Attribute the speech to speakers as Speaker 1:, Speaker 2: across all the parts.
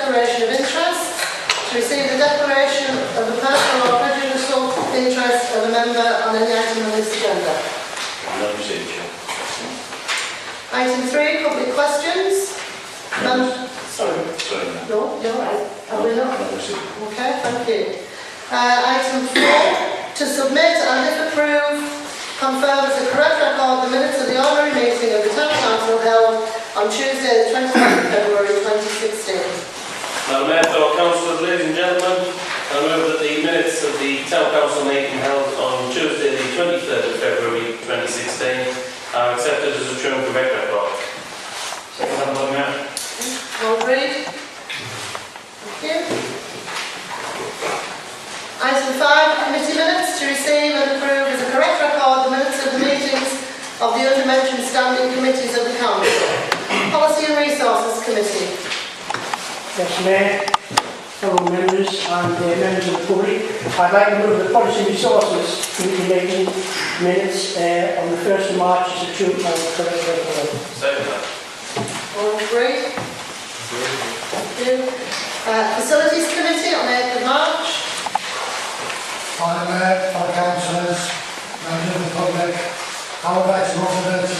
Speaker 1: declaration of interest. To receive the declaration of a personal or prejudicial interest of a member on any item on this agenda.
Speaker 2: No signature.
Speaker 1: Item 3, public questions. Sorry.
Speaker 2: Sorry.
Speaker 1: No, you're right. Are we not?
Speaker 2: No signature.
Speaker 1: Okay, thank you. Item 4, to submit and if approved, confirm as a correct record the minutes of the ordinary meeting of the Town Council held on Tuesday the 22nd of February 2016.
Speaker 3: Madam Mayor, fellow councillors, ladies and gentlemen, I move that the minutes of the Town Council meeting held on Tuesday the 23rd of February 2016 are accepted as a true and correct record. Second, Madam Mayor.
Speaker 1: All agreed? Thank you. Item 5, committee minutes. To receive and approve as a correct record the minutes of the meetings of the undermentioned standing committees of the Council. Policy and Resources Committee.
Speaker 4: Yes, Mayor, fellow members and members of the public, I'd like to move the Policy and Resources Committee meeting minutes on the 1st of March as a true and correct record.
Speaker 3: Second.
Speaker 1: All agreed? Thank you. Facilities Committee on 8th of March.
Speaker 5: Madam Mayor, fellow councillors, members of the public, I would like to move the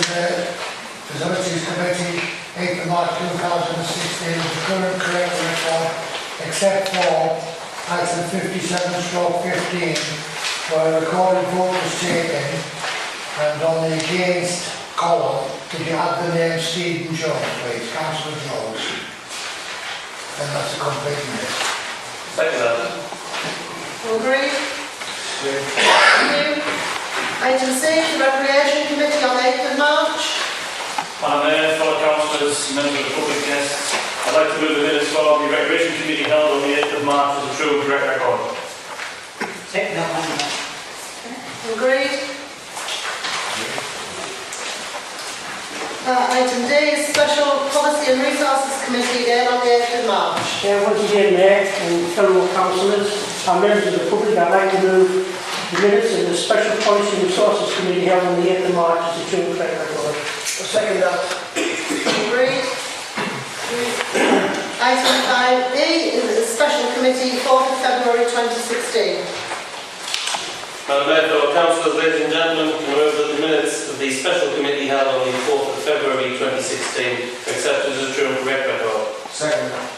Speaker 5: Facilities Committee 8th of March 2016 as the current correct record, except for item 57/15, where a recorded vote was taken, and on the against column, could you add the name Stephen Jones, please, Councillor Jones? And that's a complete minute.
Speaker 3: Second.
Speaker 1: All agreed? Thank you. Item 6, Recreation Committee on 8th of March.
Speaker 3: Madam Mayor, fellow councillors, members of the public, guests, I'd like to move the minutes for the Recreation Committee held on the 8th of March as a true and correct record.
Speaker 4: Second, Madam Mayor.
Speaker 1: Agreed. Item D is Special Policy and Resources Committee again on the 8th of March.
Speaker 4: Once again, Mayor and fellow councillors and members of the public, I'd like to move the minutes of the Special Policy and Resources Committee held on the 8th of March as a true and correct record.
Speaker 5: Second that.
Speaker 1: Agreed. Item 5E is the Special Committee 4th of February 2016.
Speaker 3: Madam Mayor, fellow councillors, ladies and gentlemen, I move that the minutes of the Special Committee held on the 4th of February 2016 accepted as a true and correct record.
Speaker 5: Second that.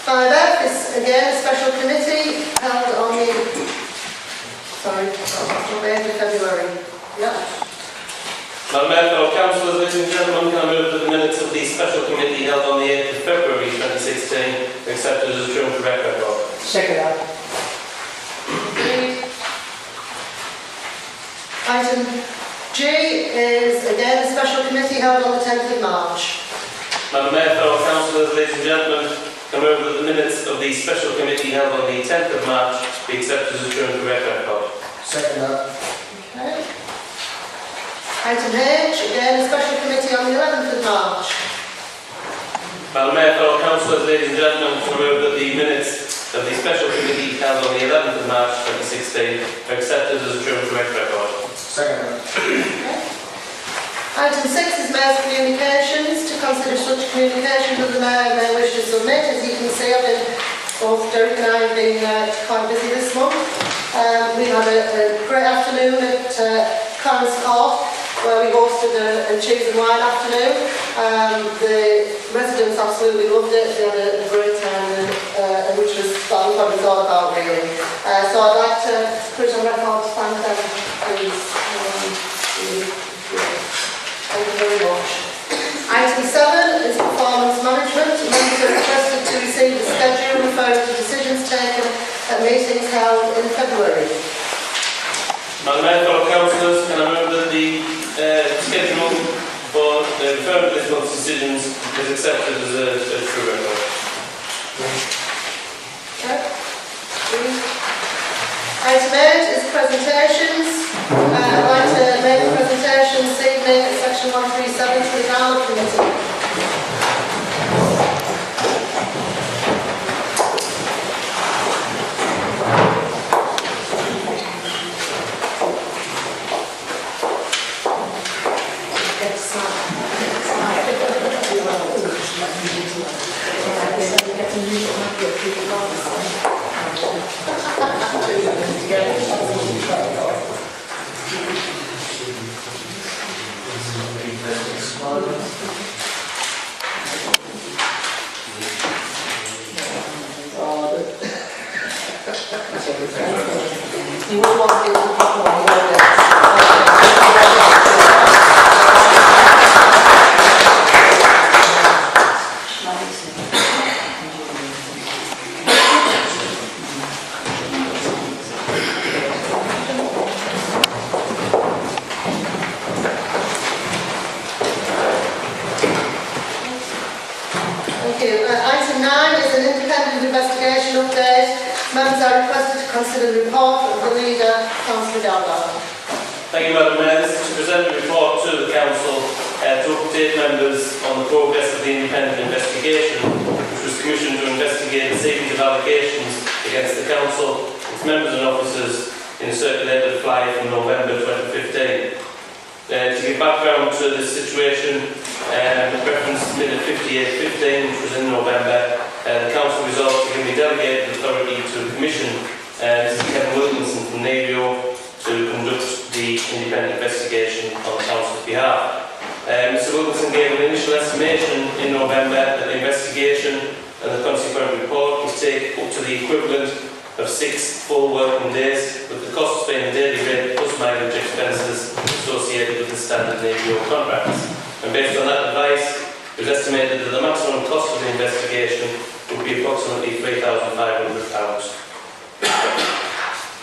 Speaker 1: 5F is again a special committee held on the 8th of February. Yeah.
Speaker 3: Madam Mayor, fellow councillors, ladies and gentlemen, can I move that the minutes of the Special Committee held on the 8th of February 2016 accepted as a true and correct record.
Speaker 4: Second that.
Speaker 1: Agreed. Item G is again a special committee held on the 10th of March.
Speaker 3: Madam Mayor, fellow councillors, ladies and gentlemen, I move that the minutes of the Special Committee held on the 10th of March be accepted as a true and correct record.
Speaker 5: Second that.
Speaker 1: Okay. Item H, again a special committee on the 11th of March.
Speaker 3: Madam Mayor, fellow councillors, ladies and gentlemen, I move that the minutes of the Special Committee held on the 11th of March 2016 are accepted as a true and correct record.
Speaker 5: Second that.
Speaker 1: Okay. Item 6 is Mayor's Communications. To consider such communications that the Mayor may wish to submit. As you can see, both Derek and I have been quite busy this month. We had a great afternoon at Clarence Court, where we hosted a cheese and wine afternoon. The residents absolutely loved it. They had a great time, which was what it's all about, really. So I'd like to put on record to thank them, please. Thank you very much. Item 7 is performance management. Members are requested to receive the schedule referring to decisions taken at meetings held in February.
Speaker 3: Madam Mayor, fellow councillors, can I move that the schedule for referring to this month's decisions is accepted as a true record?
Speaker 1: Okay. Item 8 is presentations. I'd like to make a presentation this evening at section 137 to the Garment Committee. You will want to do the proper one, won't you? Thank you. Item 9 is an independent investigation update. Members are requested to consider the report of the leader, Councillor Gallagher.
Speaker 3: Thank you, Madam Mayor. This is to present a report to the Council to update members on the progress of the independent investigation, which was commissioned to investigate a series of allegations against the Council, its members and officers in a circulated flyer from November 2015. To give background to the situation, reference minute 5815, which was in November, the Council resolved to give me delegated authority to commission Mr. Kevin Wilkinson from NAVIO to conduct the independent investigation on the Council's behalf. Mr. Wilkinson gave an initial estimation in November that the investigation and the consequent report would take up to the equivalent of 6 full working days, with the costs being a daily rate plus mileage expenses associated with the standard NAVIO contracts. And based on that advice, it was estimated that the maximum cost of the investigation would be approximately £3,500.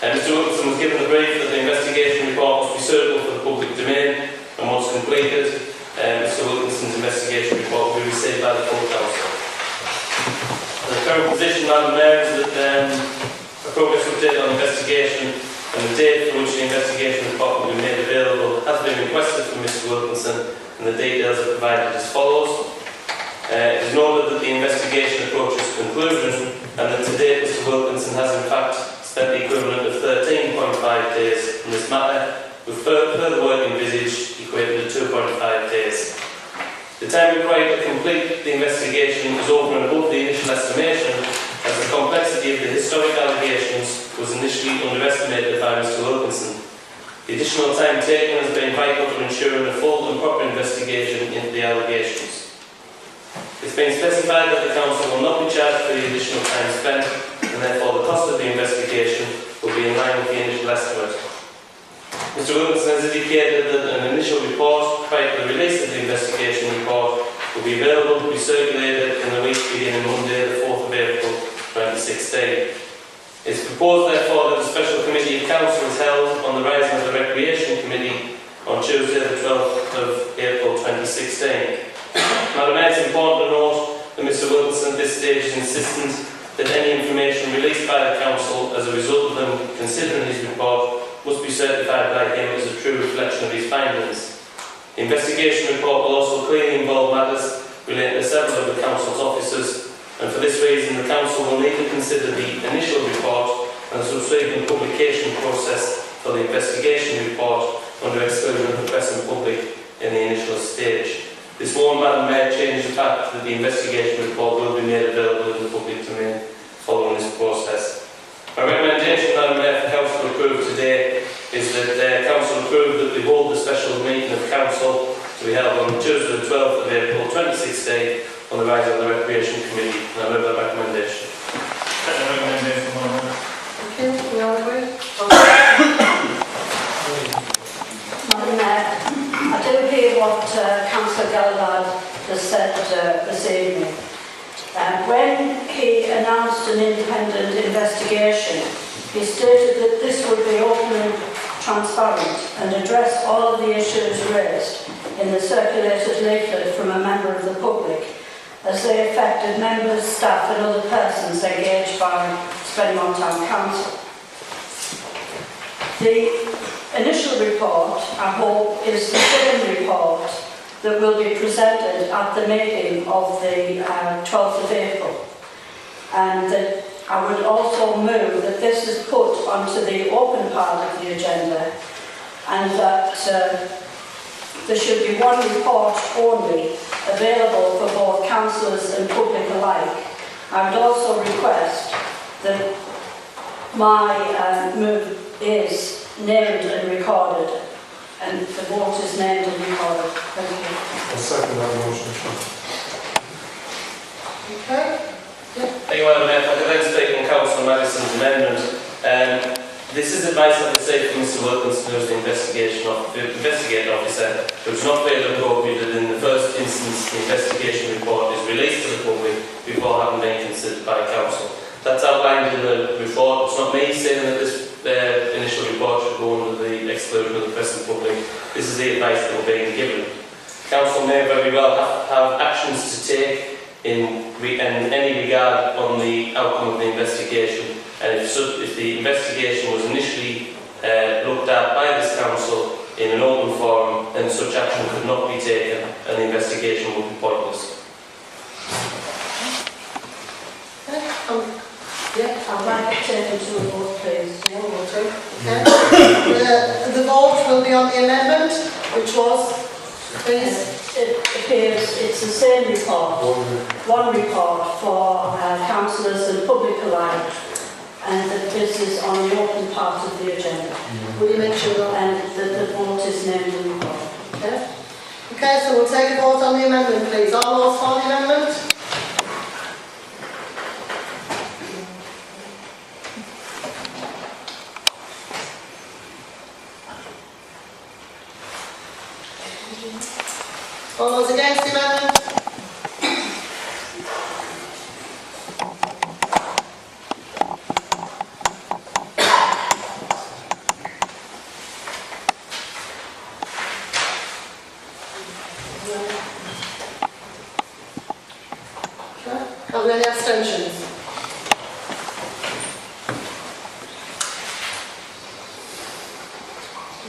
Speaker 3: Mr. Wilkinson was given the brief that the investigation report must be suitable for the public domain, and once completed, Mr. Wilkinson's investigation report will be received by the full Council. The current position, Madam Mayor, is that a progress update on the investigation and the date for which the investigation report will be made available has been requested from Mr. Wilkinson, and the details are provided as follows. It is noted that the investigation approaches conclusion, and that to date Mr. Wilkinson has in fact spent the equivalent of 13.5 days in this matter, with further work envisaged equating to 2.5 days. The time required to complete the investigation is over and above the initial estimation, as the complexity of the historic allegations was initially underestimated by Mr. Wilkinson. The additional time taken has been vital to ensuring a full and proper investigation into the allegations. It's been specified that the Council will not be charged for the additional time spent, and therefore the cost of the investigation will be in line with the initial estimate. Mr. Wilkinson has indicated that an initial report prior to the release of the investigation report will be available to be circulated in the week beginning Monday, the 4th of April 2016. It's proposed, therefore, that a special committee of Council is held on the rising of the Recreation Committee on Tuesday, the 12th of April 2016. Madam Mayor, it's important to note that Mr. Wilkinson at this stage is insistent that any information released by the Council as a result of them considering his report must be certified by him as a true reflection of his findings. The investigation report will also clearly involve matters relating to several of the Council's officers, and for this reason the Council will need to consider the initial report and the subsequent publication process for the investigation report under exclusion of the press and public in the initial stage. This won't, Madam Mayor, change the fact that the investigation report will be made available in the public domain following this process. My recommendation, Madam Mayor, for Council to approve today is that Council approve that we hold the special meeting of Council to be held on Tuesday the 12th of April 2016 on the rise of the Recreation Committee, and I move that recommendation.
Speaker 6: Second recommendation, Madam Mayor.
Speaker 1: Thank you. We all agree?
Speaker 7: Madam Mayor, I do hear what Councillor Gallagher has said this evening. When he announced an independent investigation, he stated that this would be open and transparent and address all of the issues raised in the circulated leaflet from a member of the public, as they affected members, staff and other persons engaged by Spennymoor Town Council. The initial report, I hope, is the same report that will be presented at the meeting of the 12th of April. And that I would also move that this is put onto the open part of the agenda, and that there should be one report only available for both councillors and public alike, I would also request that my move is named and recorded, and the vote is named and recorded. Thank you.
Speaker 8: I'll second that motion.
Speaker 1: Okay?
Speaker 3: Thank you, Madam Mayor. If I could then speak on Councillor Madison's amendment. This is advice that was said from Mr Wilkinson, who was the investigating officer, which was not fairly appropriate that in the first instance the investigation report is released to the public before having been considered by Council. That's outlined in the report. It's not me saying that this initial report should go under the exclusion of the press and public. This is the advice that we're being given. Council may very well have actions to take in any regard on the outcome of the investigation. And if the investigation was initially looked at by this council in an open forum, then such action could not be taken and the investigation would be pointless.
Speaker 1: Yeah.
Speaker 7: I'd like it taken to a vote, please.
Speaker 1: Yeah, we'll do. Okay. The vote will be on the amendment, which was, please.
Speaker 7: It appears it's the same report, one report for councillors and public alike, and that this is on the open part of the agenda.
Speaker 1: Will you make sure that?
Speaker 7: And that the vote is named and recorded.
Speaker 1: Okay. Okay, so we'll take a vote on the amendment, please. All those for the amendment? All those against the amendment? Are there any abstentions?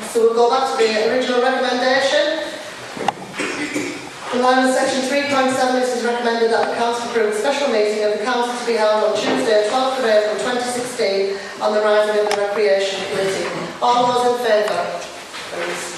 Speaker 1: So we'll go back to the original recommendation. In line with section 3.7, it is recommended that the Council approve a special meeting of the Council to be held on Tuesday, 12th of April 2016 on the rising of the Recreation Committee. All those in favour, please.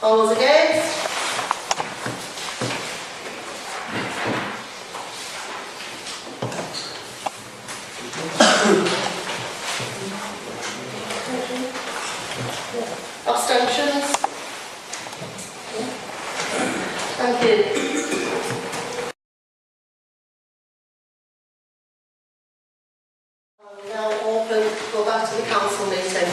Speaker 1: All those against? Abstentions? Thank you. I'll now go back to the council meeting.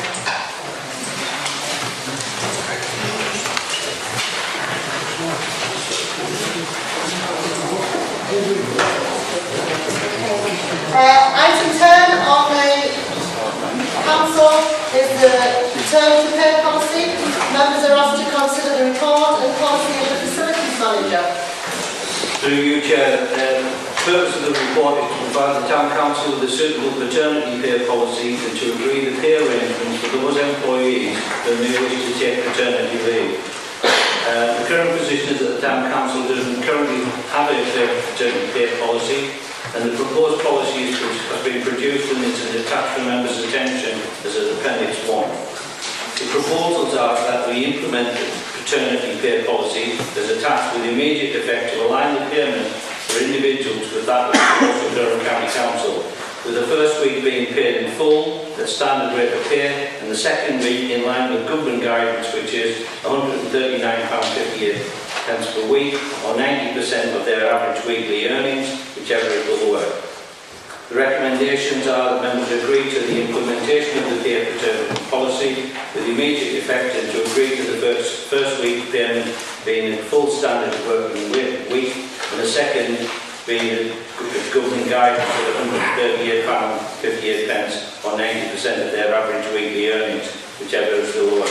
Speaker 1: Item 10 on the council is the return to pay policy. Members are asked to consider the report and policy of the facilities manager.
Speaker 2: Through you, Chair, the purpose of the report is to provide the Town Council with a suitable paternity pay policy and to agree the pay arrangements for those employees who may wish to take paternity leave. The current position is that the Town Council doesn't currently have a paternity pay policy, and the proposed policy has been produced and is attached for members' attention as an Appendix 1. The proposals are that we implement the paternity pay policy as attached with immediate effect to align the payment for individuals with that of the Durham County Council, with the first week being paid in full at standard rate of pay and the second week in line with government guidance, which is £139.58 per week or 90% of their average weekly earnings, whichever is the lower. The recommendations are that members agree to the implementation of the pay paternity policy with immediate effect and to agree to the first week payment being in full standard working week and the second being the government guidance of £138.58 or 90% of their average weekly earnings, whichever is the lower.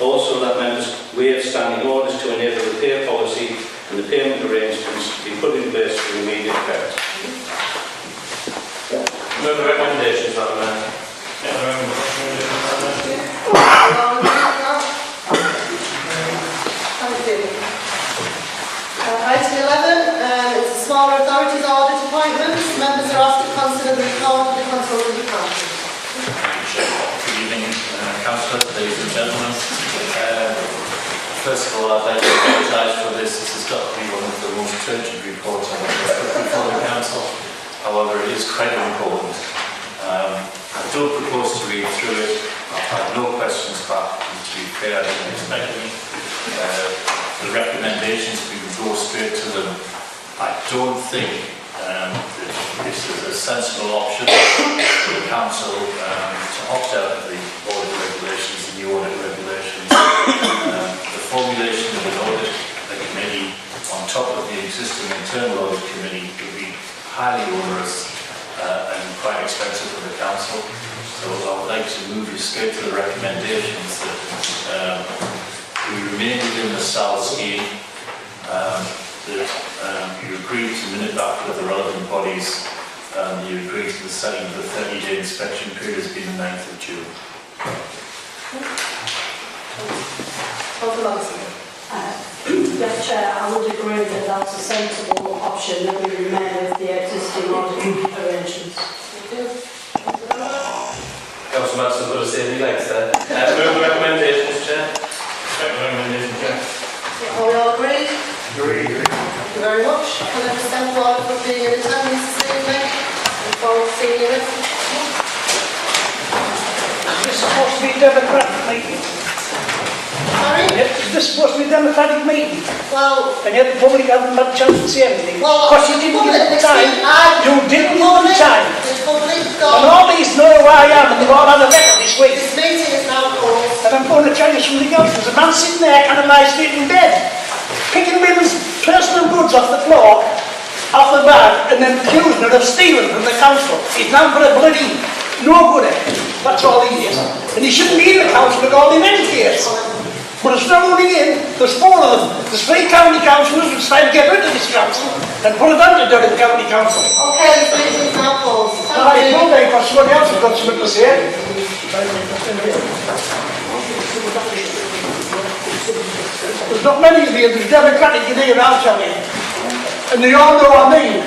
Speaker 2: Also, that members waive standing orders to enable the pay policy and the payment arrangements to be put in place with immediate effect.
Speaker 3: Move the recommendations, Madam Mayor.
Speaker 1: Thank you. Item 11, smaller authorities audit appointments. Members are asked to consider the report of the consultant accountant.
Speaker 6: Good evening, councillors, ladies and gentlemen. First of all, I'd like to apologise for this. This has got to be one of the most turgid reports I've ever put before the council. However, it is quite important. I don't propose to read through it. I've had no questions back, and to be fair, I didn't expect any. The recommendations, we can go straight to them. I don't think that this is a sensible option for the council to opt out of the audit regulations and the audit regulations. The formulation of an audit committee on top of the existing internal audit committee would be highly onerous and quite expensive for the council. So I would like to move you straight to the recommendations that we remain within the SAL scheme, that you agree to minute back with the relevant bodies, and you agree to the setting of the 30-day inspection period as being the 9th of June.
Speaker 7: Yes, Chair, I would agree that that's a sensible option, that we remain with the existing audit arrangements.
Speaker 3: Councillor Madsen's got to say anything next there. Move the recommendations, Chair.
Speaker 6: Second recommendation, Chair.
Speaker 1: Are we all agreed?
Speaker 6: Agreed.
Speaker 1: Thank you very much. Can I just thank you all for being in attendance this evening and for seeing you with us?
Speaker 4: This is supposed to be a democratic meeting.
Speaker 1: Sorry?
Speaker 4: Is this supposed to be a democratic meeting?
Speaker 1: Well,
Speaker 4: And yet the public hasn't had a chance to say anything.
Speaker 1: well,
Speaker 4: Because you didn't give them time. You didn't give them time.
Speaker 1: The public
Speaker 4: And
Speaker 1: gone.
Speaker 4: all these know who I am, and they've all had a letter this week.
Speaker 1: This meeting is now closed.
Speaker 4: And I'm going to tell you something else. There's a man sitting there kind of lie straight in bed, picking women's personal goods off the floor, off the bag, and then accusing her of stealing from the council. He's now for a bloody nobody. That's all he is. And he shouldn't be in the council at all in any case. But it's not only in, there's 4 of them. There's 3 county councillors who's trying to get rid of this council and put it under the county council.
Speaker 1: Okay, this meeting is now closed.
Speaker 4: All right, Monday, because somebody else has got something to say. There's not many of you, there's democratic in here, I'll tell you. And they all know what I mean.